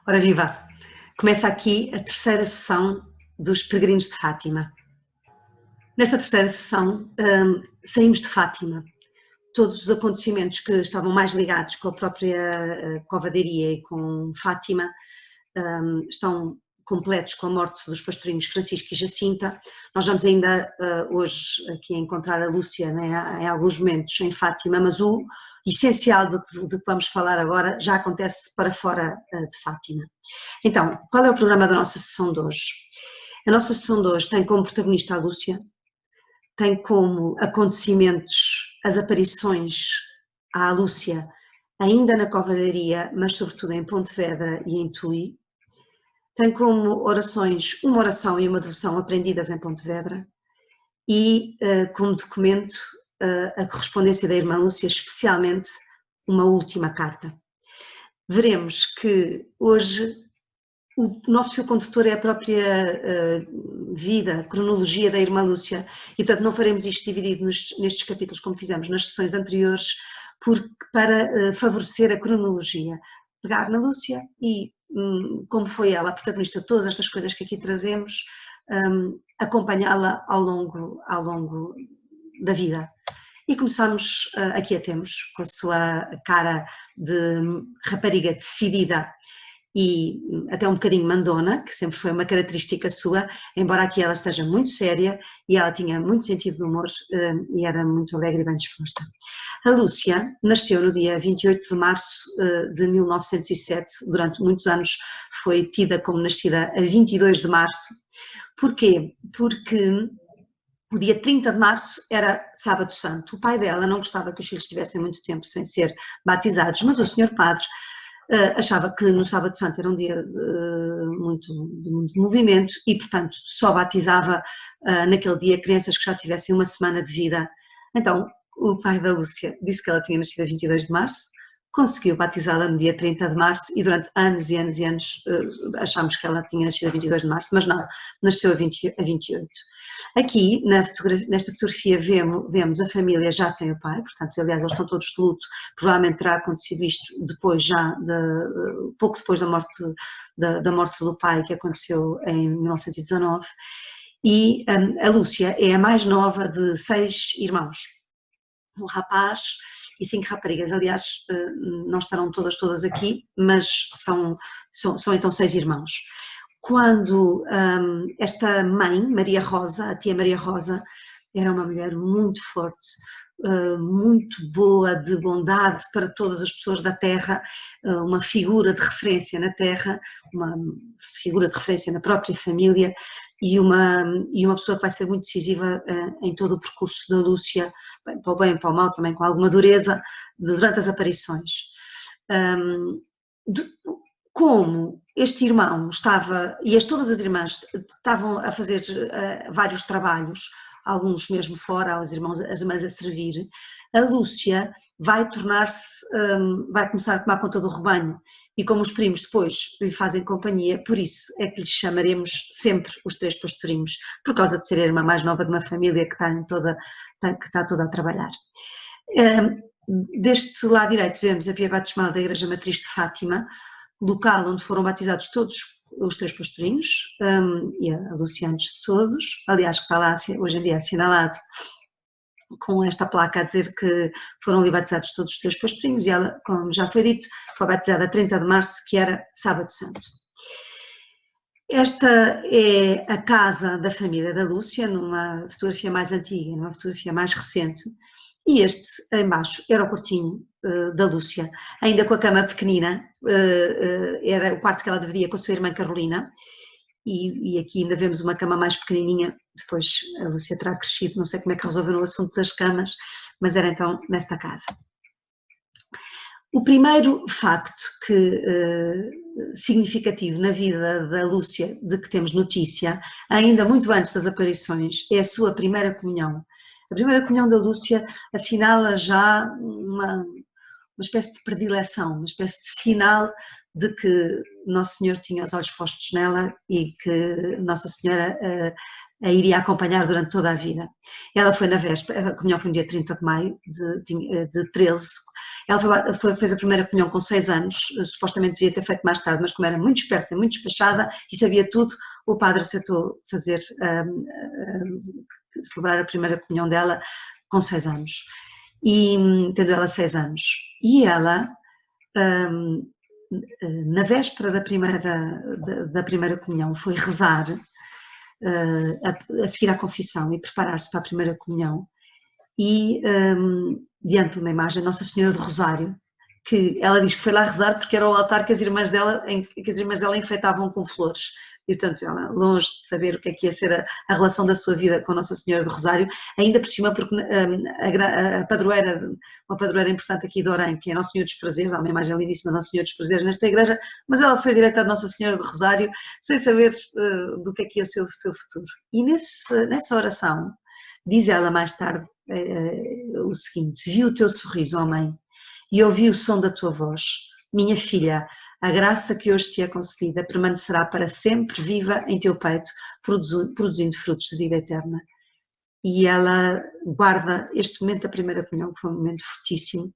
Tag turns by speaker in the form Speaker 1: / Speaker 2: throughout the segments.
Speaker 1: Ora viva! Começa aqui a terceira sessão dos Peregrinos de Fátima. Nesta terceira sessão saímos de Fátima. Todos os acontecimentos que estavam mais ligados com a própria covadeiria e com Fátima estão completos com a morte dos pastorinhos Francisco e Jacinta. Nós vamos ainda hoje aqui encontrar a Lúcia, né, em alguns momentos em Fátima, mas o essencial do que vamos falar agora já acontece para fora de Fátima. Então, qual é o programa da nossa sessão de hoje? A nossa sessão de hoje tem como protagonista a Lúcia, tem como acontecimentos as aparições à Lúcia, ainda na covadeiria, mas sobretudo em Pontevedra e em Tui. Tem como orações uma oração e uma devoção aprendidas em Pontevedra e como documento a correspondência da irmã Lúcia, especialmente uma última carta. Veremos que hoje o nosso fio condutor é a própria vida, a cronologia da irmã Lúcia e portanto não faremos isto dividido nestes capítulos como fizemos nas sessões anteriores para favorecer a cronologia. Pegar na Lúcia e como foi ela a protagonista de todas estas coisas que aqui trazemos, acompanhá-la ao longo da vida. E começamos, aqui a temos, com a sua cara de rapariga decidida e até um bocadinho mandona, que sempre foi uma característica sua, embora aqui ela esteja muito séria e ela tinha muito sentido de humor e era muito alegre e bem disposta. A Lúcia nasceu no dia 28 de março de 1907, durante muitos anos foi tida como nascida a 22 de março. Porquê? Porque o dia 30 de março era Sábado Santo. O pai dela não gostava que os filhos estivessem muito tempo sem ser batizados, mas o senhor padre achava que no Sábado Santo era um dia de muito movimento e, portanto, só batizava naquele dia crianças que já tivessem uma semana de vida. Então, o pai da Lúcia disse que ela tinha nascido a 22 de março, conseguiu batizá-la no dia 30 de março e durante anos e anos e anos achámos que ela tinha nascido a 22 de março, mas não, nasceu a 28. Aqui, nesta fotografia, vemos a família já sem o pai, portanto, aliás, eles estão todos de luto, provavelmente terá acontecido isto depois pouco depois da morte do pai, que aconteceu em 1919, e a Lúcia é a mais nova de 6 irmãos, um rapaz e 5 raparigas, aliás, não estarão todas aqui, mas são então 6 irmãos. Quando esta mãe, Maria Rosa, a tia Maria Rosa, era uma mulher muito forte, muito boa, de bondade para todas as pessoas da terra, uma figura de referência na terra, uma figura de referência na própria família e uma pessoa que vai ser muito decisiva em todo o percurso da Lúcia, para o bem e para o mal, também com alguma dureza, durante as aparições. Como este irmão estava, e todas as irmãs estavam a fazer vários trabalhos, alguns mesmo fora, as irmãs a servir, a Lúcia vai começar a tomar conta do rebanho e como os primos depois lhe fazem companhia, por isso é que lhes chamaremos sempre os 3 pastorinhos, por causa de ser a irmã mais nova de uma família que está toda a trabalhar. Deste lado direito vemos a Pia Batismal da Igreja Matriz de Fátima, local onde foram batizados todos os 3 pastorinhos e a Lúcia antes de todos, aliás que está lá hoje em dia assinalado com esta placa a dizer que foram ali batizados todos os 3 pastorinhos e ela, como já foi dito, foi batizada a 30 de março, que era Sábado Santo. Esta é a casa da família da Lúcia, numa fotografia mais antiga, numa fotografia mais recente, e este embaixo era o quartinho da Lúcia, ainda com a cama pequenina, era o quarto que ela dividia com a sua irmã Carolina, e aqui ainda vemos uma cama mais pequenininha, depois a Lúcia terá crescido, não sei como é que resolveram o assunto das camas, mas era então nesta casa. O primeiro facto significativo na vida da Lúcia, de que temos notícia, ainda muito antes das aparições, é a sua primeira comunhão. A primeira comunhão da Lúcia assinala já uma espécie de predileção, uma espécie de sinal de que Nosso Senhor tinha os olhos postos nela e que Nossa Senhora a iria acompanhar durante toda a vida. Ela foi na véspera, a comunhão foi no dia 30 de maio de 13. Ela fez a primeira comunhão com 6 anos, supostamente devia ter feito mais tarde, mas como era muito esperta, muito despachada e sabia tudo, o padre aceitou fazer, celebrar a primeira comunhão dela com 6 anos, e tendo ela 6 anos. E ela, na véspera da primeira comunhão, foi rezar, a seguir à confissão e preparar-se para a primeira comunhão, e diante de uma imagem de Nossa Senhora do Rosário, que ela diz que foi lá rezar porque era o altar que as irmãs dela enfeitavam com flores. E, portanto, ela, longe de saber o que é que ia ser a relação da sua vida com Nossa Senhora do Rosário, ainda por cima, porque a padroeira, uma padroeira importante aqui de Orem, que é Nosso Senhor dos Prazeres, há uma imagem lindíssima de Nosso Senhor dos Prazeres nesta igreja, mas ela foi direita de Nossa Senhora do Rosário, sem saber do que é que ia ser o seu futuro. E nessa oração, diz ela mais tarde o seguinte: vi o teu sorriso, ó Mãe, e ouvi o som da tua voz. Minha filha, a graça que hoje te é concedida permanecerá para sempre viva em teu peito, produzindo frutos de vida eterna. E ela guarda este momento da primeira comunhão, que foi um momento fortíssimo.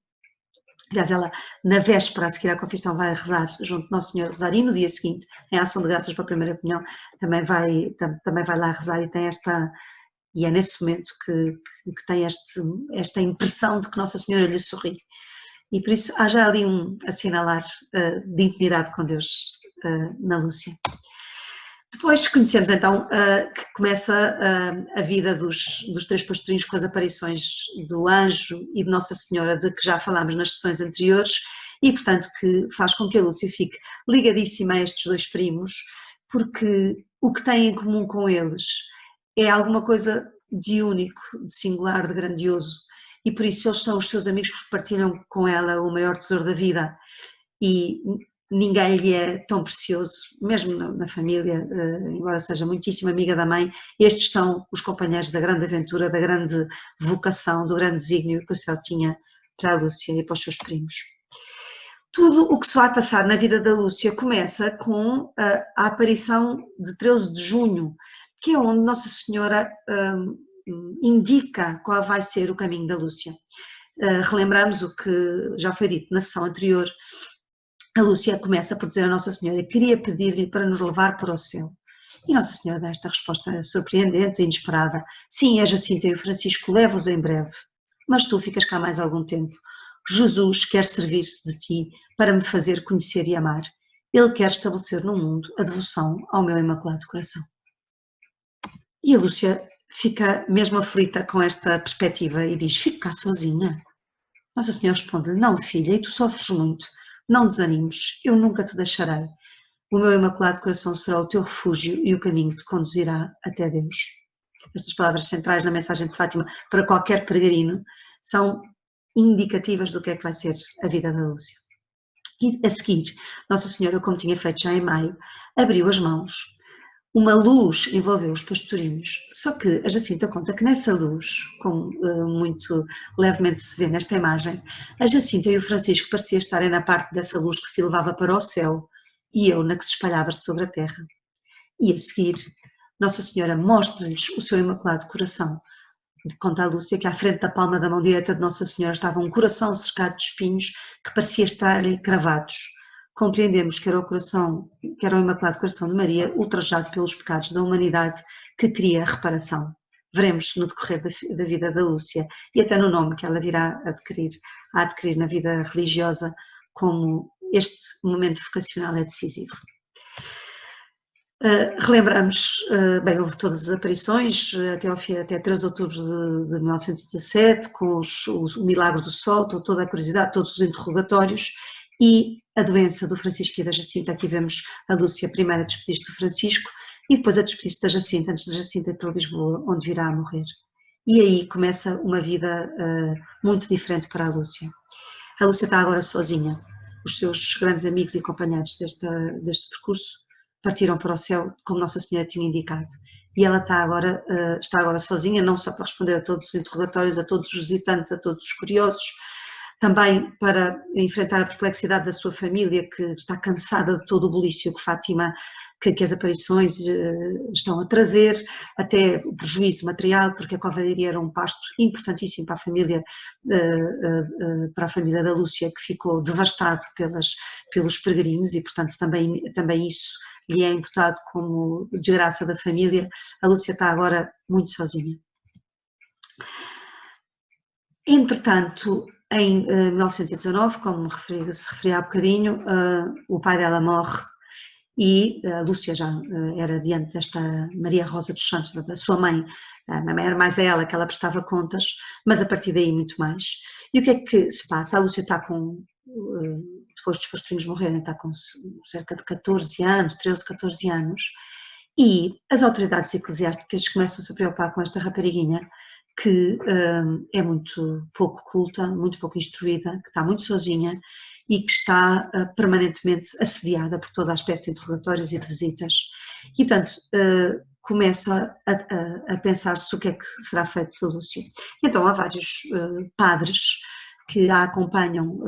Speaker 1: Aliás, ela, na véspera, a seguir à confissão, vai rezar junto de Nosso Senhor Rosário, e no dia seguinte, em ação de graças para a primeira comunhão, também vai lá rezar e tem esta... E é nesse momento que tem esta impressão de que Nossa Senhora lhe sorri. E por isso há já ali um assinalar de intimidade com Deus na Lúcia. Depois conhecemos então que começa a vida dos 3 pastorinhos com as aparições do anjo e de Nossa Senhora, de que já falámos nas sessões anteriores, e portanto que faz com que a Lúcia fique ligadíssima a estes 2 primos, porque o que têm em comum com eles é alguma coisa de único, de singular, de grandioso, e por isso eles são os seus amigos porque partilham com ela o maior tesouro da vida, e ninguém lhe é tão precioso, mesmo na família, embora seja muitíssimo amiga da mãe, estes são os companheiros da grande aventura, da grande vocação, do grande desígnio que o céu tinha para a Lúcia e para os seus primos. Tudo o que se vai passar na vida da Lúcia começa com a aparição de 13 de junho, que é onde Nossa Senhora indica qual vai ser o caminho da Lúcia. Relembramos o que já foi dito na sessão anterior. A Lúcia começa por dizer a Nossa Senhora que queria pedir-lhe para nos levar para o céu. E Nossa Senhora dá esta resposta surpreendente e inesperada: sim, a Jacinta e o Francisco levo-os em breve, mas tu ficas cá mais algum tempo. Jesus quer servir-se de ti para me fazer conhecer e amar. Ele quer estabelecer no mundo a devoção ao meu Imaculado Coração. E a Lúcia fica mesmo aflita com esta perspectiva e diz: fico cá sozinha. Nossa Senhora responde-lhe: não, filha, e tu sofres muito. Não desanimes, eu nunca te deixarei. O meu Imaculado Coração será o teu refúgio e o caminho te conduzirá até Deus. Estas palavras centrais na mensagem de Fátima para qualquer peregrino são indicativas do que é que vai ser a vida da Lúcia. E a seguir, Nossa Senhora, como tinha feito já em maio, abriu as mãos. Uma luz envolveu os pastorinhos, só que a Jacinta conta que nessa luz, como muito levemente se vê nesta imagem, a Jacinta e o Francisco pareciam estarem na parte dessa luz que se elevava para o céu e eu na que se espalhava sobre a terra. E a seguir, Nossa Senhora mostra-lhes o seu Imaculado Coração. Conta a Lúcia que à frente da palma da mão direita de Nossa Senhora estava um coração cercado de espinhos que parecia estar-lhe cravados. Compreendemos que era o Imaculado Coração de Maria, ultrajado pelos pecados da humanidade, que queria reparação. Veremos no decorrer da vida da Lúcia e até no nome que ela virá a adquirir na vida religiosa, como este momento vocacional é decisivo. Relembramos, bem, houve todas as aparições até 3 de outubro de 1917, com o Milagre do Sol, toda a curiosidade, todos os interrogatórios, e a doença do Francisco e da Jacinta. Aqui vemos a Lúcia primeiro a despedir-se do Francisco e depois a despedir-se da Jacinta, antes da Jacinta ir para Lisboa, onde virá a morrer. E aí começa uma vida muito diferente para a Lúcia. A Lúcia está agora sozinha. Os seus grandes amigos e companheiros deste percurso partiram para o céu, como Nossa Senhora tinha indicado. E ela está agora sozinha, não só para responder a todos os interrogatórios, a todos os visitantes, a todos os curiosos, também para enfrentar a perplexidade da sua família, que está cansada de todo o bulício que Fátima, que as aparições estão a trazer, até o prejuízo material, porque a covadeiria era um pasto importantíssimo para a família da Lúcia, que ficou devastado pelos peregrinos, e portanto também isso lhe é imputado como desgraça da família. A Lúcia está agora muito sozinha. Entretanto, em 1919, como se referia há bocadinho, o pai dela morre e a Lúcia já era diante desta Maria Rosa dos Santos, da sua mãe. Era mais a ela que ela prestava contas, mas a partir daí muito mais. E o que é que se passa? A Lúcia está com, depois dos pastorinhos morrerem, está com cerca de 14 anos, 13, 14 anos, e as autoridades eclesiásticas começam a se preocupar com esta rapariguinha, que é muito pouco culta, muito pouco instruída, que está muito sozinha e que está permanentemente assediada por toda a espécie de interrogatórios e de visitas. E, portanto, começa a pensar-se o que é que será feito pela Lúcia. Então, há vários padres que a acompanham,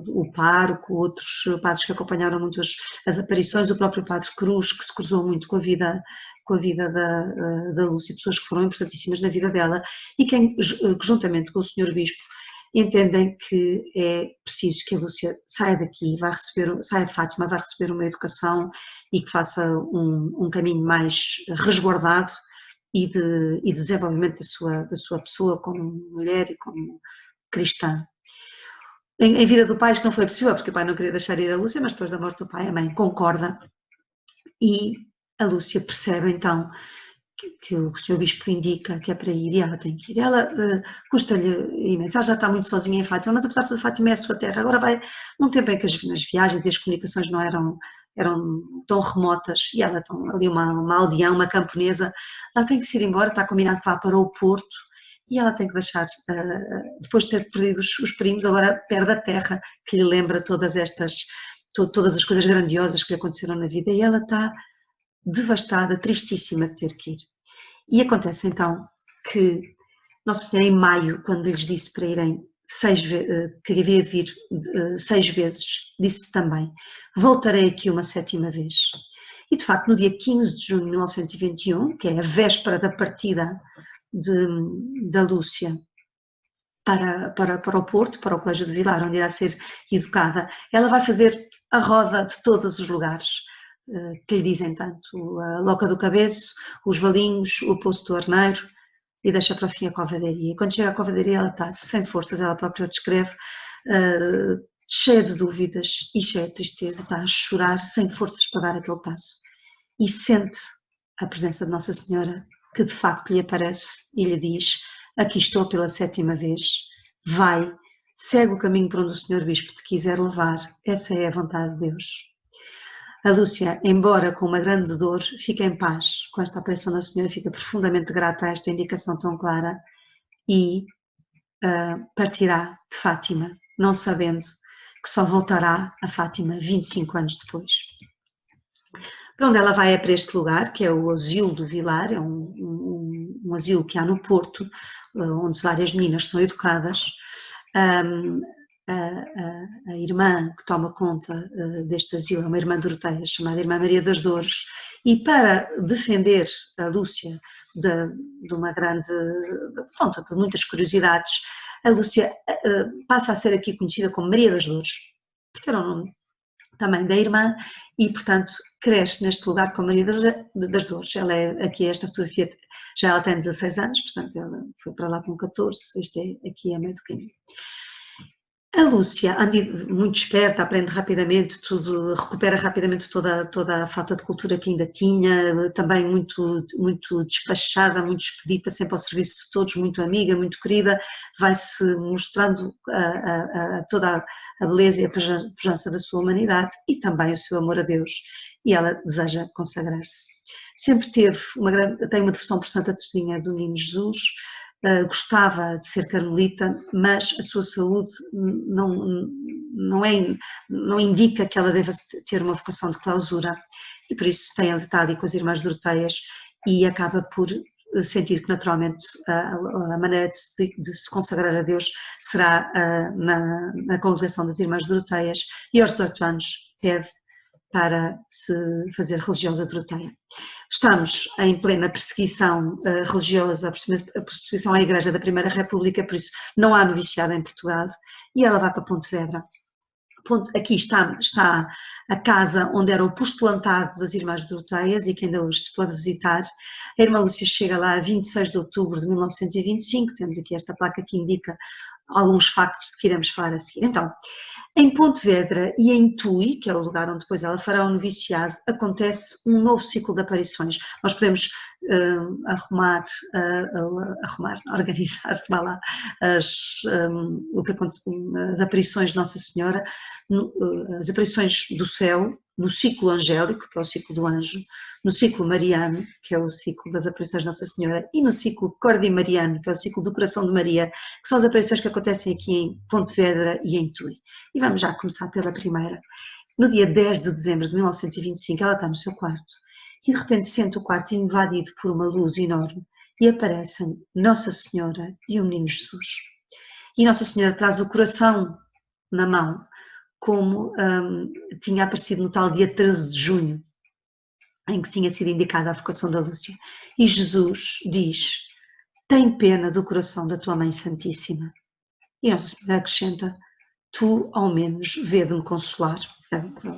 Speaker 1: o pároco, outros padres que acompanharam muito as aparições, o próprio padre Cruz, que se cruzou muito com a vida da Lúcia, pessoas que foram importantíssimas na vida dela, e que juntamente com o senhor bispo entendem que é preciso que a Lúcia saia daqui, saia de Fátima, vá receber uma educação e que faça um caminho mais resguardado e de desenvolvimento da sua pessoa como mulher e como cristã. Em vida do pai isto não foi possível, porque o pai não queria deixar ir a Lúcia, mas depois da morte do pai a mãe concorda e a Lúcia percebe então que o senhor bispo indica que é para ir e ela tem que ir. Ela custa-lhe imenso, ela já está muito sozinha em Fátima, mas apesar de tudo Fátima é a sua terra. Agora vai num tempo em que as viagens e as comunicações não eram tão remotas e ela tem ali uma aldeã, uma camponesa, ela tem que se ir embora, está combinado que vá para o Porto e ela tem que deixar, depois de ter perdido os primos, agora perde a terra que lhe lembra todas as coisas grandiosas que lhe aconteceram na vida e ela está devastada, tristíssima de ter que ir. E acontece então que Nossa Senhora, em maio, quando lhes disse para irem que havia de vir 6 vezes, disse também: voltarei aqui uma 7ª vez. E de facto, no dia 15 de junho de 1921, que é a véspera da partida da Lúcia para o Porto, para o Colégio de Vilar, onde irá ser educada, ela vai fazer a roda de todos os lugares que lhe dizem tanto, a Loca do Cabeço, os Valinhos, o Poço do Arneiro, e deixa para o fim a covadeiria. E quando chega à covadeiria ela está sem forças, ela própria descreve, cheia de dúvidas e cheia de tristeza, está a chorar, sem forças para dar aquele passo. E sente a presença de Nossa Senhora, que de facto lhe aparece e lhe diz: aqui estou pela 7ª vez, vai, segue o caminho por onde o Senhor Bispo te quiser levar, essa é a vontade de Deus. A Lúcia, embora com uma grande dor, fica em paz com esta aparição da Senhora, fica profundamente grata a esta indicação tão clara e partirá de Fátima, não sabendo que só voltará a Fátima 25 anos depois. Para onde ela vai é para este lugar, que é o Asilo do Vilar, é um asilo que há no Porto, onde várias meninas são educadas. A irmã que toma conta deste asilo é uma irmã doroteia chamada Irmã Maria das Dores, e para defender a Lúcia de uma grande, pronto, de muitas curiosidades, a Lúcia passa a ser aqui conhecida como Maria das Dores, porque era o nome também da irmã, e portanto cresce neste lugar como Maria das Dores. Ela é, aqui esta fotografia, já ela tem 16 anos, portanto ela foi para lá com 14, este é aqui a meio do caminho. A Lúcia, muito esperta, aprende rapidamente tudo, recupera rapidamente toda a falta de cultura que ainda tinha, também muito despachada, muito expedita, sempre ao serviço de todos, muito amiga, muito querida, vai-se mostrando toda a beleza e a pujança da sua humanidade e também o seu amor a Deus, e ela deseja consagrar-se. Sempre tem uma devoção por Santa Teresinha do Menino Jesus. Gostava de ser carmelita, mas a sua saúde não indica que ela deva ter uma vocação de clausura, e por isso está ali com as Irmãs Doroteias e acaba por sentir que naturalmente a maneira de se consagrar a Deus será na congregação das Irmãs Doroteias, e aos 18 anos pede para se fazer religiosa doroteia. Estamos em plena perseguição religiosa, a perseguição à Igreja da Primeira República, por isso não há noviciado em Portugal, e ela vai para Pontevedra. Aqui está a casa onde era o postulantado das Irmãs Doroteias e que ainda hoje se pode visitar. A Irmã Lúcia chega lá a 26 de outubro de 1925, temos aqui esta placa que indica alguns factos de que iremos falar a seguir. Então, em Pontevedra e em Tui, que é o lugar onde depois ela fará o noviciado, acontece um novo ciclo de aparições. Nós podemos organizar, vá lá, as aparições de Nossa Senhora, as aparições do céu, no ciclo angélico, que é o ciclo do anjo, no ciclo mariano, que é o ciclo das aparições de Nossa Senhora, e no ciclo cordimariano, que é o ciclo do coração de Maria, que são as aparições que acontecem aqui em Pontevedra e em Tui. E vamos já começar pela primeira. No dia 10 de dezembro de 1925, ela está no seu quarto e de repente sente o quarto invadido por uma luz enorme e aparecem Nossa Senhora e o Menino Jesus. E Nossa Senhora traz o coração na mão, como tinha aparecido no tal dia 13 de junho, em que tinha sido indicada a vocação da Lúcia. E Jesus diz: tem pena do coração da tua Mãe Santíssima. E Nossa Senhora acrescenta: tu, ao menos, vê-de-me consolar.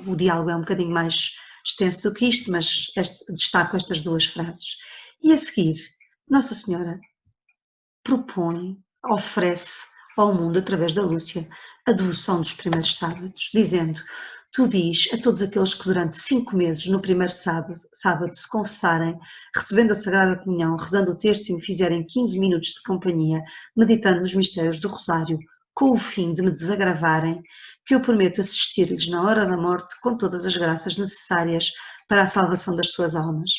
Speaker 1: O diálogo é um bocadinho mais extenso do que isto, mas destaco estas duas frases. E a seguir, Nossa Senhora propõe, oferece ao mundo, através da Lúcia, a devoção dos primeiros sábados, dizendo: tu diz a todos aqueles que durante 5 meses, no primeiro sábado, se confessarem, recebendo a Sagrada Comunhão, rezando o terço e me fizerem 15 minutos de companhia, meditando nos mistérios do Rosário, com o fim de me desagravarem, que eu prometo assistir-lhes na hora da morte com todas as graças necessárias para a salvação das suas almas.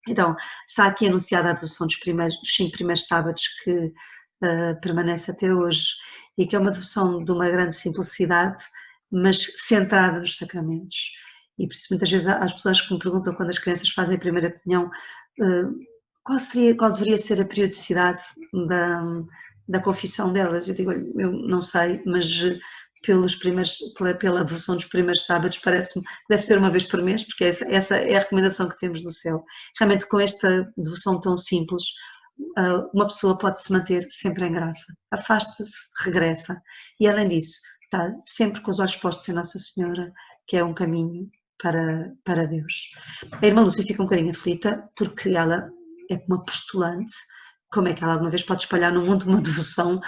Speaker 1: Então, está aqui anunciada a devoção dos 5 primeiros sábados, que permanece até hoje, e que é uma devoção de uma grande simplicidade, mas centrada nos sacramentos. E por isso muitas vezes há as pessoas que me perguntam, quando as crianças fazem a primeira comunhão, qual deveria ser a periodicidade da confissão delas? Eu digo: eu não sei, mas pela devoção dos primeiros sábados parece-me que deve ser uma vez por mês, porque essa é a recomendação que temos do céu. Realmente, com esta devoção tão simples, uma pessoa pode se manter sempre em graça, afasta-se, regressa, e além disso está sempre com os olhos postos em Nossa Senhora, que é um caminho para Deus. A Irmã Lúcia fica um bocadinho aflita, porque ela é uma postulante. Como é que ela alguma vez pode espalhar no mundo uma devoção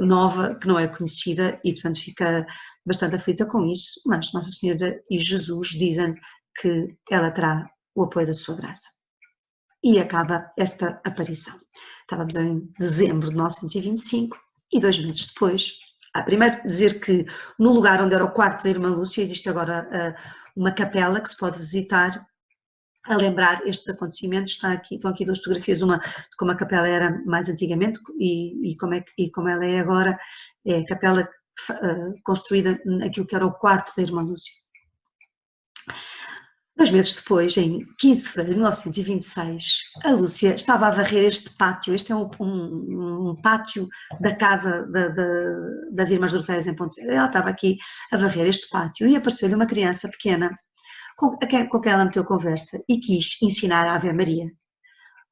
Speaker 1: nova, que não é conhecida, e portanto fica bastante aflita com isso, mas Nossa Senhora e Jesus dizem que ela terá o apoio da sua graça. E acaba esta aparição. Estávamos em dezembro de 1925 e 2 meses depois, primeiro dizer que no lugar onde era o quarto da Irmã Lúcia existe agora uma capela que se pode visitar a lembrar estes acontecimentos. Estão aqui 2 fotografias, uma de como a capela era mais antigamente e como ela é agora. É a capela construída naquilo que era o quarto da Irmã Lúcia. 2 meses depois, em 15 de fevereiro de 1926, a Lúcia estava a varrer este pátio. Este é um pátio da casa das Irmãs Doroteias em Pontevedra. Ela estava aqui a varrer este pátio e apareceu-lhe uma criança pequena com quem ela meteu conversa e quis ensinar a Ave Maria.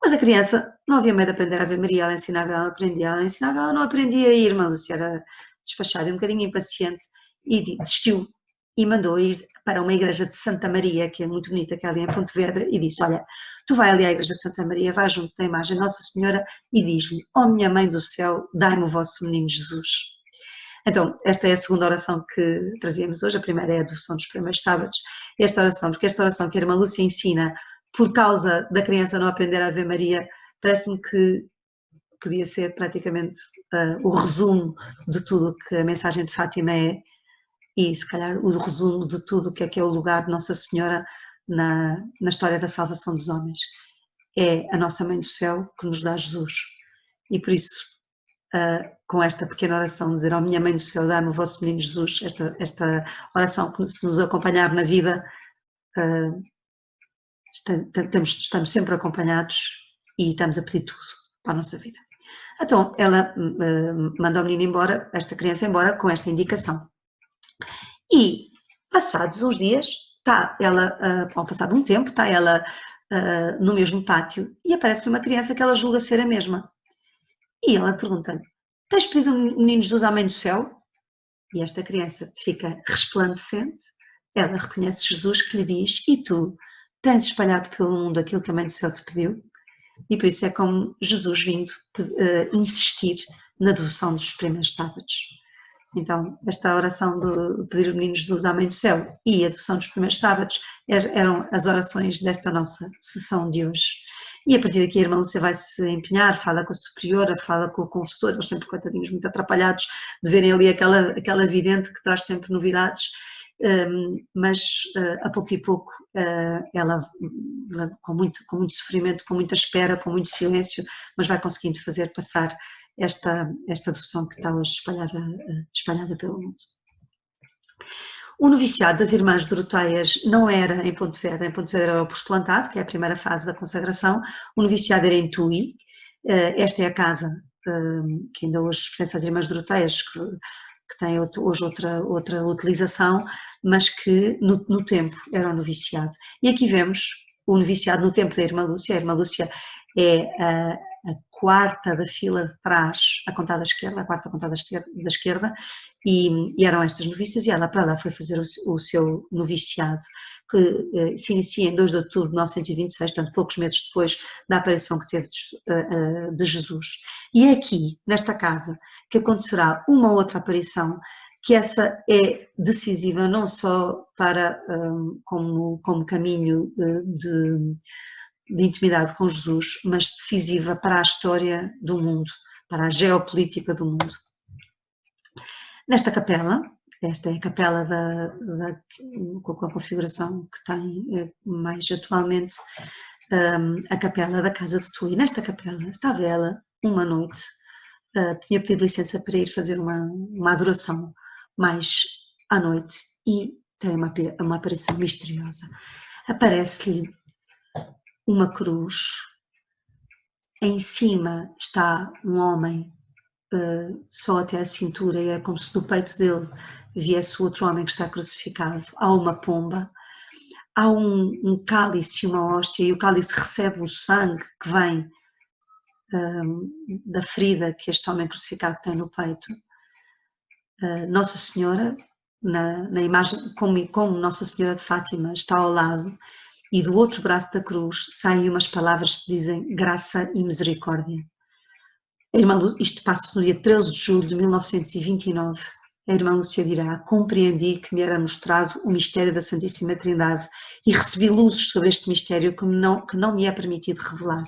Speaker 1: Mas a criança não havia medo de aprender a Ave Maria, ela ensinava, ela aprendia, ela ensinava, ela não aprendia. E a Irmã Lúcia era despachada, um bocadinho impaciente, e desistiu e mandou ir para uma igreja de Santa Maria, que é muito bonita, que é ali em Pontevedra, e disse: olha, tu vai ali à igreja de Santa Maria, vai junto da imagem de Nossa Senhora e diz-lhe: ó minha Mãe do Céu, dai-me o vosso menino Jesus. Então, esta é a segunda oração que trazíamos hoje. A primeira é a devoção dos primeiros sábados. Esta oração, porque esta oração que a Irmã Lúcia ensina, por causa da criança não aprender a Ave Maria, parece-me que podia ser praticamente o resumo de tudo que a mensagem de Fátima é, e se calhar o resumo de tudo que é o lugar de Nossa Senhora na história da salvação dos homens. É a nossa Mãe do Céu que nos dá Jesus. E por isso, com esta pequena oração, dizer: ó minha Mãe do Céu, dá-me o vosso menino Jesus, esta oração que se nos acompanhar na vida, estamos sempre acompanhados e estamos a pedir tudo para a nossa vida. Então, ela manda o menino embora, esta criança embora, com esta indicação. E, passados uns dias, está ela, ao passado um tempo, está ela no mesmo pátio e aparece-lhe uma criança que ela julga ser a mesma. E ela pergunta-lhe: tens pedido um menino Jesus à Mãe do Céu? E esta criança fica resplandecente, ela reconhece Jesus que lhe diz: e tu tens espalhado pelo mundo aquilo que a Mãe do Céu te pediu? E por isso é como Jesus vindo insistir na devoção dos primeiros sábados. Então, esta oração de pedir o menino Jesus à Mãe do Céu e a devoção dos primeiros sábados eram as orações desta nossa sessão de hoje. E a partir daqui a irmã Lúcia vai se empenhar, fala com a superiora, fala com o confessor, eles sempre coitadinhos muito atrapalhados de verem ali aquela vidente que traz sempre novidades, mas a pouco e pouco ela, com muito sofrimento, com muita espera, com muito silêncio, mas vai conseguindo fazer passar esta devoção que está hoje espalhada pelo mundo. O noviciado das Irmãs Doroteias não era em Pontevedra era o postulantado, que é a primeira fase da consagração. O noviciado era em Tui. Esta é a casa que ainda hoje pertence às Irmãs Doroteias, que tem hoje outra utilização, mas que no tempo era o noviciado. E aqui vemos o noviciado no tempo da Irmã Lúcia. A Irmã Lúcia é a quarta da fila de trás, a contada à esquerda, a quarta contada da esquerda, e eram estas noviças, e ela para lá foi fazer o seu noviciado, que se inicia em 2 de outubro de 1926, portanto poucos meses depois da aparição que teve de Jesus. E é aqui, nesta casa, que acontecerá uma outra aparição, que essa é decisiva não só para, como caminho de intimidade com Jesus, mas decisiva para a história do mundo, para a geopolítica do mundo. Nesta capela, esta é a capela com a configuração que tem mais atualmente, a capela da Casa de Tui. Nesta capela estava ela uma noite, tinha pedido licença para ir fazer uma adoração mais à noite e tem uma aparição misteriosa. Aparece-lhe uma cruz, em cima está um homem só até a cintura, e é como se do peito dele viesse outro homem que está crucificado. Há uma pomba, há um cálice e uma hóstia, e o cálice recebe o sangue que vem da ferida que este homem crucificado tem no peito. Nossa Senhora, na imagem, como Nossa Senhora de Fátima está ao lado, e do outro braço da cruz saem umas palavras que dizem graça e misericórdia. Isto passa-se no dia 13 de julho de 1929. A irmã Lúcia dirá: compreendi que me era mostrado o mistério da Santíssima Trindade e recebi luzes sobre este mistério que não me é permitido revelar.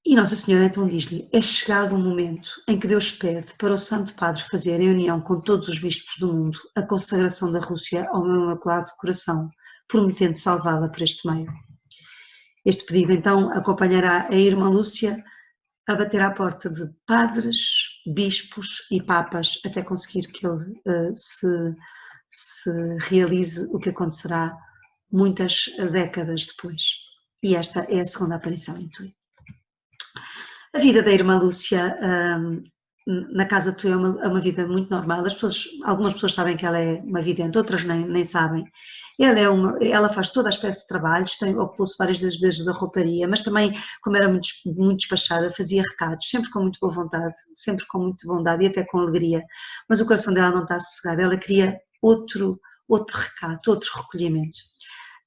Speaker 1: E Nossa Senhora então diz-lhe: é chegado o momento em que Deus pede para o Santo Padre fazer, em união com todos os bispos do mundo, a consagração da Rússia ao meu Imaculado Coração, prometendo salvá-la por este meio. Este pedido então acompanhará a irmã Lúcia a bater à porta de padres, bispos e papas até conseguir que ele se realize, o que acontecerá muitas décadas depois. E esta é a segunda aparição em Tui. A vida da irmã Lúcia na casa de Tui é uma vida muito normal. Algumas pessoas sabem que ela é uma vidente, outras nem sabem. Ela faz toda a espécie de trabalhos, ocupou-se várias vezes da rouparia, mas também, como era muito despachada, fazia recados, sempre com muito boa vontade, sempre com muita bondade e até com alegria. Mas o coração dela não está sossegado, ela queria outro recato, outro recolhimento.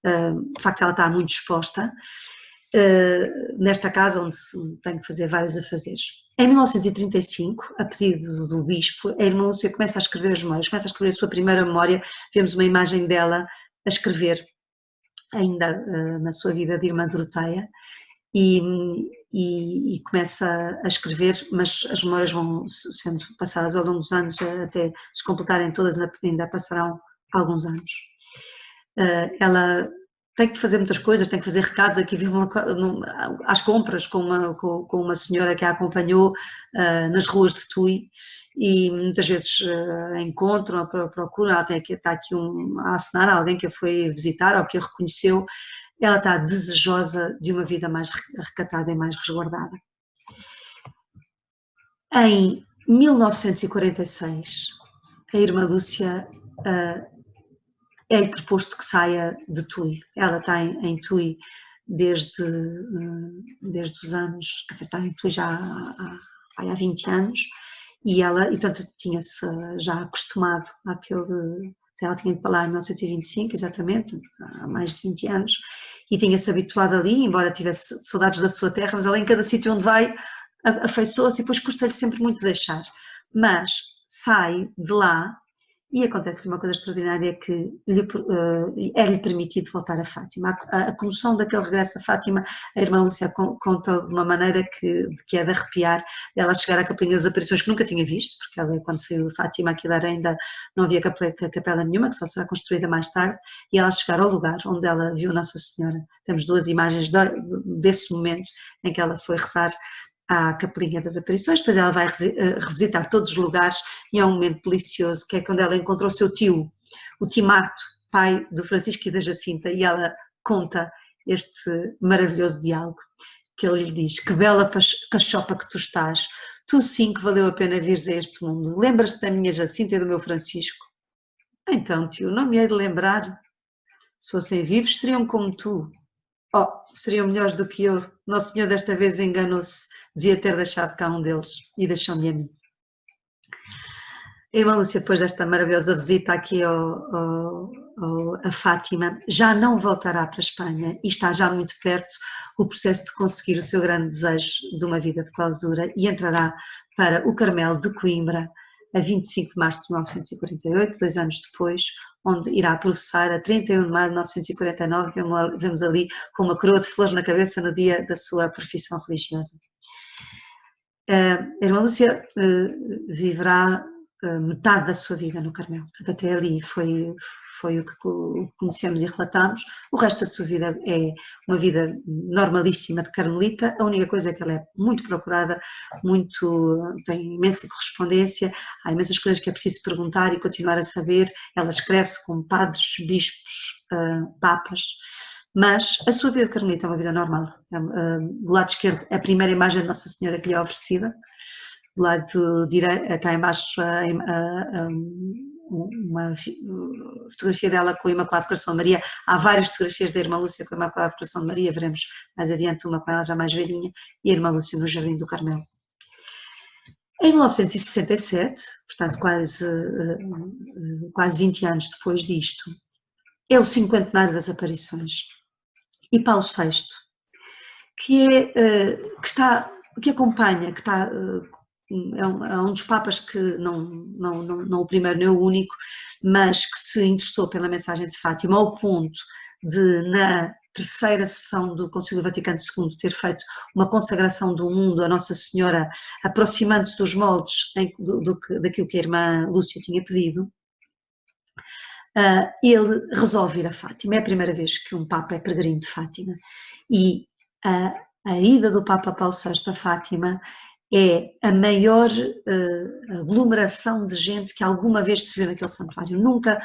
Speaker 1: De facto, ela está muito exposta nesta casa onde tem que fazer vários afazeres. Em 1935, a pedido do bispo, a irmã Lúcia começa a escrever as memórias, começa a escrever a sua primeira memória. Vemos uma imagem dela a escrever ainda na sua vida de irmã Doroteia e começa a escrever, mas as memórias vão sendo passadas ao longo dos anos, até se completarem todas, ainda passarão alguns anos. Ela tem que fazer muitas coisas, tem que fazer recados. Aqui vive às compras com uma senhora que a acompanhou nas ruas de Tui e muitas vezes a encontram, a procuram. Ela está aqui a acenar alguém que a foi visitar ou que a reconheceu ela está desejosa de uma vida mais recatada e mais resguardada. Em 1946, a irmã Lúcia é-lhe proposto que saia de Tui. Ela está em Tui desde os anos, quer dizer, está em Tui já há 20 anos, e portanto, tinha-se já acostumado àquele. Ela tinha ido para lá em 1925, exatamente, há mais de 20 anos, e tinha-se habituado ali, embora tivesse saudades da sua terra, mas ela em cada sítio onde vai afeiçoa-se e depois custa-lhe sempre muito deixar. Mas sai de lá e acontece-lhe uma coisa extraordinária, que é-lhe permitido voltar a Fátima. A comoção daquele regresso a Fátima, a irmã Lúcia conta de uma maneira que é de arrepiar, ela chegar à Capelinha das Aparições, que nunca tinha visto, porque ela, quando saiu de Fátima, aquilo ainda não havia capela nenhuma, que só será construída mais tarde, e ela chegar ao lugar onde ela viu Nossa Senhora. Temos duas imagens desse momento em que ela foi rezar à Capelinha das Aparições, depois ela vai revisitar todos os lugares e é um momento delicioso, que é quando ela encontrou o seu tio, o Timarto, pai do Francisco e da Jacinta, e ela conta este maravilhoso diálogo, que ele lhe diz: que bela cachopa que tu estás, tu sim que valeu a pena vires a este mundo, lembras-te da minha Jacinta e do meu Francisco? Então, tio, não me hei de lembrar, se fossem vivos seriam como tu. Oh, seriam melhores do que eu. Nosso Senhor desta vez enganou-se, devia ter deixado cá um deles e deixou-me a mim. A irmã Lúcia, depois desta maravilhosa visita aqui a Fátima, já não voltará para a Espanha e está já muito perto o processo de conseguir o seu grande desejo de uma vida de clausura, e entrará para o Carmelo de Coimbra a 25 de março de 1948, 2 anos depois, onde irá professar a 31 de maio de 1949, vemos ali com uma coroa de flores na cabeça no dia da sua profissão religiosa. A irmã Lúcia viverá metade da sua vida no Carmelo, até ali foi o que conhecemos e relatamos. O resto da sua vida é uma vida normalíssima de carmelita. A única coisa é que ela é muito procurada, tem imensa correspondência, há imensas coisas que é preciso perguntar e continuar a saber. Ela escreve-se com padres, bispos, papas, mas a sua vida de carmelita é uma vida normal. Do lado esquerdo, a primeira imagem de Nossa Senhora que lhe é oferecida. Do lado direito, cá embaixo, uma fotografia dela com o Imaculado Coração de Maria. Há várias fotografias da irmã Lúcia com o Imaculado Coração de Maria, veremos mais adiante uma com ela já mais velhinha, e a irmã Lúcia no Jardim do Carmelo. Em 1967, portanto quase 20 anos depois disto, é o cinquentenário das aparições, e Paulo VI, que acompanha, que está... É um dos papas que, não o primeiro nem o único, mas que se interessou pela mensagem de Fátima, ao ponto de, na terceira sessão do Concílio Vaticano II, ter feito uma consagração do mundo a Nossa Senhora, aproximando-se dos moldes daquilo que a irmã Lúcia tinha pedido. Ele resolve ir a Fátima. É a primeira vez que um Papa é peregrino de Fátima, e a ida do Papa Paulo VI a Fátima é a maior aglomeração de gente que alguma vez se viu naquele santuário. Nunca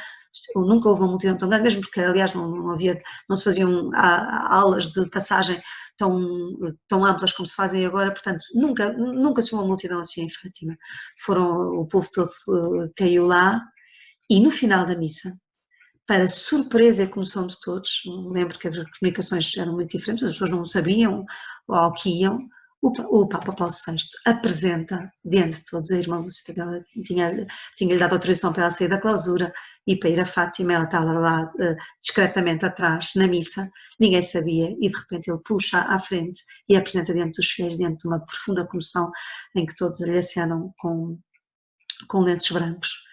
Speaker 1: houve uma multidão tão grande, mesmo porque, aliás, não se faziam aulas de passagem tão amplas como se fazem agora, portanto, nunca se viu uma multidão assim em Fátima. O povo todo caiu lá, e no final da missa, para surpresa e comoção de todos, lembro que as comunicações eram muito diferentes, as pessoas não sabiam ao que iam, o Papa Paulo VI apresenta diante de todos a irmã Lúcia. Ela tinha-lhe dado autorização para ela sair da clausura e para ir a Fátima. Ela estava lá discretamente atrás na missa, ninguém sabia, e de repente ele puxa à frente e apresenta diante dos fiéis, diante de uma profunda comoção em que todos lhe acenam com lenços brancos.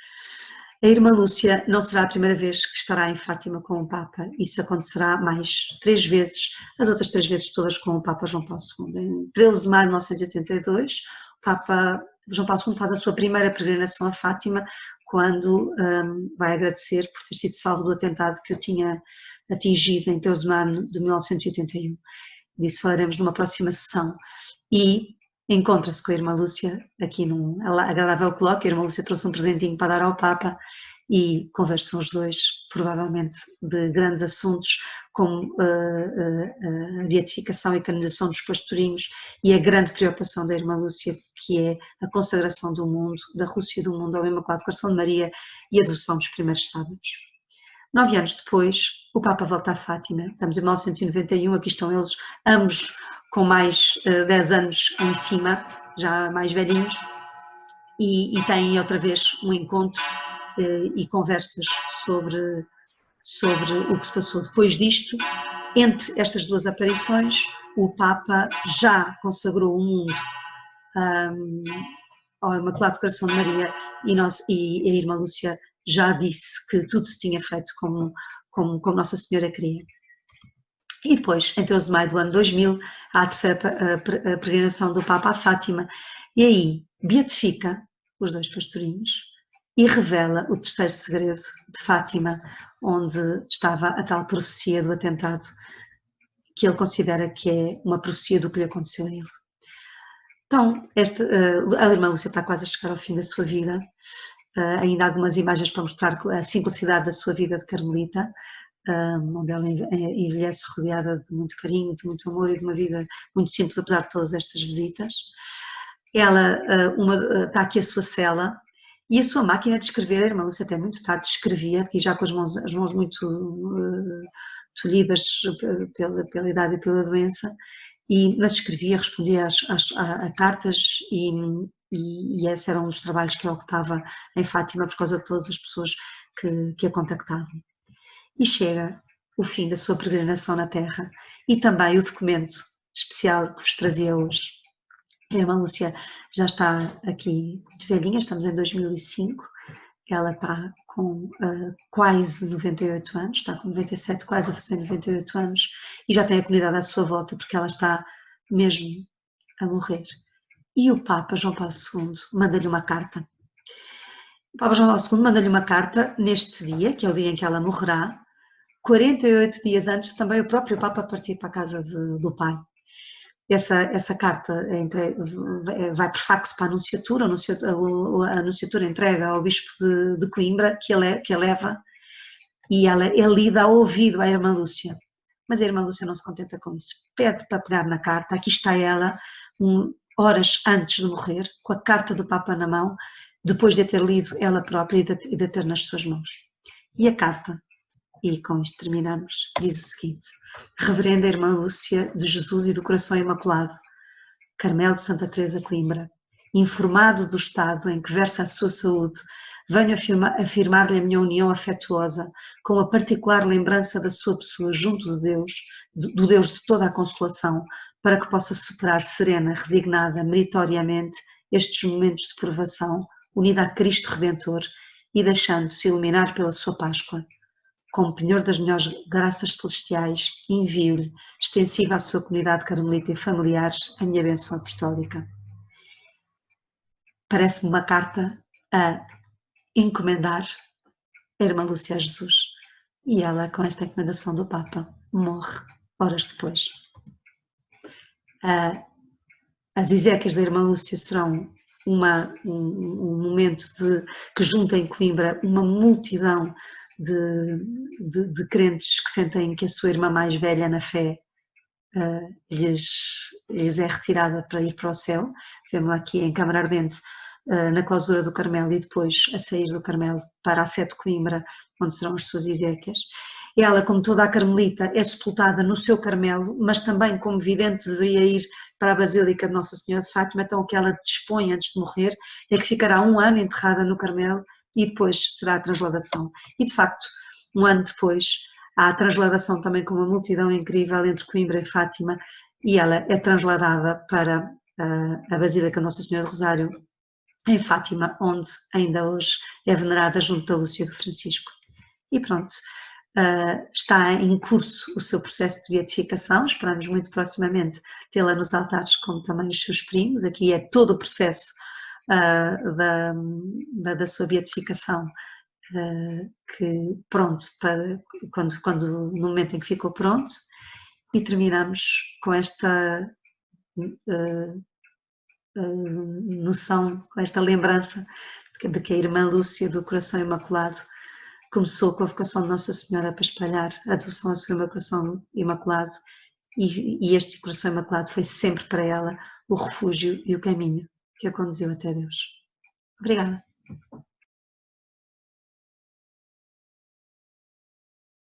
Speaker 1: A irmã Lúcia não será a primeira vez que estará em Fátima com o Papa, isso acontecerá mais 3 vezes, as outras 3 vezes todas com o Papa João Paulo II. Em 13 de maio de 1982, o Papa João Paulo II faz a sua primeira peregrinação a Fátima, quando vai agradecer por ter sido salvo do atentado que o tinha atingido em 13 de maio de 1981. Disso falaremos numa próxima sessão. E encontra-se com a irmã Lúcia aqui num agradável colóquio. A irmã Lúcia trouxe um presentinho para dar ao Papa, e conversam os dois, provavelmente, de grandes assuntos, como a beatificação e canonização dos pastorinhos e a grande preocupação da irmã Lúcia, que é a consagração do mundo, da Rússia do mundo ao Imaculado Coração de Maria e a devoção dos primeiros sábados. 9 anos depois, o Papa volta a Fátima, estamos em 1991, aqui estão eles, ambos com mais 10 anos em cima, já mais velhinhos, e têm outra vez um encontro e conversas sobre o que se passou. Depois disto, entre estas duas aparições, o Papa já consagrou o mundo ao Imaculado Coração de Maria e a irmã Lúcia já disse que tudo se tinha feito como Nossa Senhora queria. E depois, em 13 de maio do ano 2000, há a terceira peregrinação do Papa a Fátima, e aí beatifica os dois pastorinhos e revela o terceiro segredo de Fátima, onde estava a tal profecia do atentado, que ele considera que é uma profecia do que lhe aconteceu a ele. Então, a irmã Lúcia está quase a chegar ao fim da sua vida, ainda há algumas imagens para mostrar a simplicidade da sua vida de carmelita, onde ela envelhece rodeada de muito carinho, de muito amor e de uma vida muito simples, apesar de todas estas visitas. Ela está aqui a sua cela e a sua máquina de escrever, a irmã Lúcia até muito tarde escrevia, e já com as mãos muito tolhidas pela idade e pela doença, mas escrevia, respondia a cartas e esse era um dos trabalhos que a ocupava em Fátima por causa de todas as pessoas que a contactavam. E chega o fim da sua peregrinação na Terra e também o documento especial que vos trazia hoje. A irmã Lúcia já está aqui muito velhinha, estamos em 2005, ela está com quase 98 anos, está com 97, quase a fazer 98 anos e já tem a comunidade à sua volta porque ela está mesmo a morrer. E o Papa João Paulo II manda-lhe uma carta. O Papa João Paulo II manda-lhe uma carta neste dia, que é o dia em que ela morrerá, 48 dias antes também o próprio Papa partir para a casa do pai. Essa carta vai por fax para a Anunciatura, a Anunciatura entrega ao Bispo de Coimbra, que a leva, e ela é lida ao ouvido à irmã Lúcia. Mas a irmã Lúcia não se contenta com isso, pede para pegar na carta, aqui está ela, horas antes de morrer, com a carta do Papa na mão, depois de a ter lido ela própria e de a ter nas suas mãos. E a carta, e com isto terminamos, diz o seguinte: Reverenda Irmã Lúcia de Jesus e do Coração Imaculado, Carmelo de Santa Teresa Coimbra, informado do estado em que versa a sua saúde, venho afirmar-lhe a minha união afetuosa, com a particular lembrança da sua pessoa junto de Deus, do Deus de toda a consolação, para que possa superar serena, resignada, meritoriamente estes momentos de provação, unida a Cristo Redentor e deixando-se iluminar pela sua Páscoa. Como penhor das melhores graças celestiais, envio-lhe, extensiva à sua comunidade carmelita e familiares, a minha bênção apostólica. Parece-me uma carta a encomendar a irmã Lúcia a Jesus. E ela, com esta encomendação do Papa, morre horas depois. As exéquias da irmã Lúcia serão um momento que junta em Coimbra uma multidão de crentes que sentem que a sua irmã mais velha na fé lhes é retirada para ir para o céu. Vemos-la aqui em Câmara Ardente, na clausura do Carmelo e depois a sair do Carmelo para a sede de Coimbra, onde serão as suas exéquias. Ela, como toda a carmelita, é sepultada no seu Carmelo, mas também, como vidente, deveria ir para a Basílica de Nossa Senhora de Fátima, então o que ela dispõe antes de morrer é que ficará 1 ano enterrada no Carmelo e depois será a transladação. E, de facto, 1 ano depois, há a transladação também com uma multidão incrível entre Coimbra e Fátima, e ela é transladada para a Basílica de Nossa Senhora do Rosário, em Fátima, onde ainda hoje é venerada junto da Lúcia do Francisco. E pronto, está em curso o seu processo de beatificação, esperamos muito proximamente tê-la nos altares, como também os seus primos. Aqui é todo o processo da sua beatificação, que pronto, quando no momento em que ficou pronto, e terminamos com esta noção, com esta lembrança de que a irmã Lúcia do Coração Imaculado começou com a vocação de Nossa Senhora para espalhar a devoção ao seu coração imaculado, e este coração imaculado foi sempre para ela o refúgio e o caminho que a conduziu até Deus. Obrigada.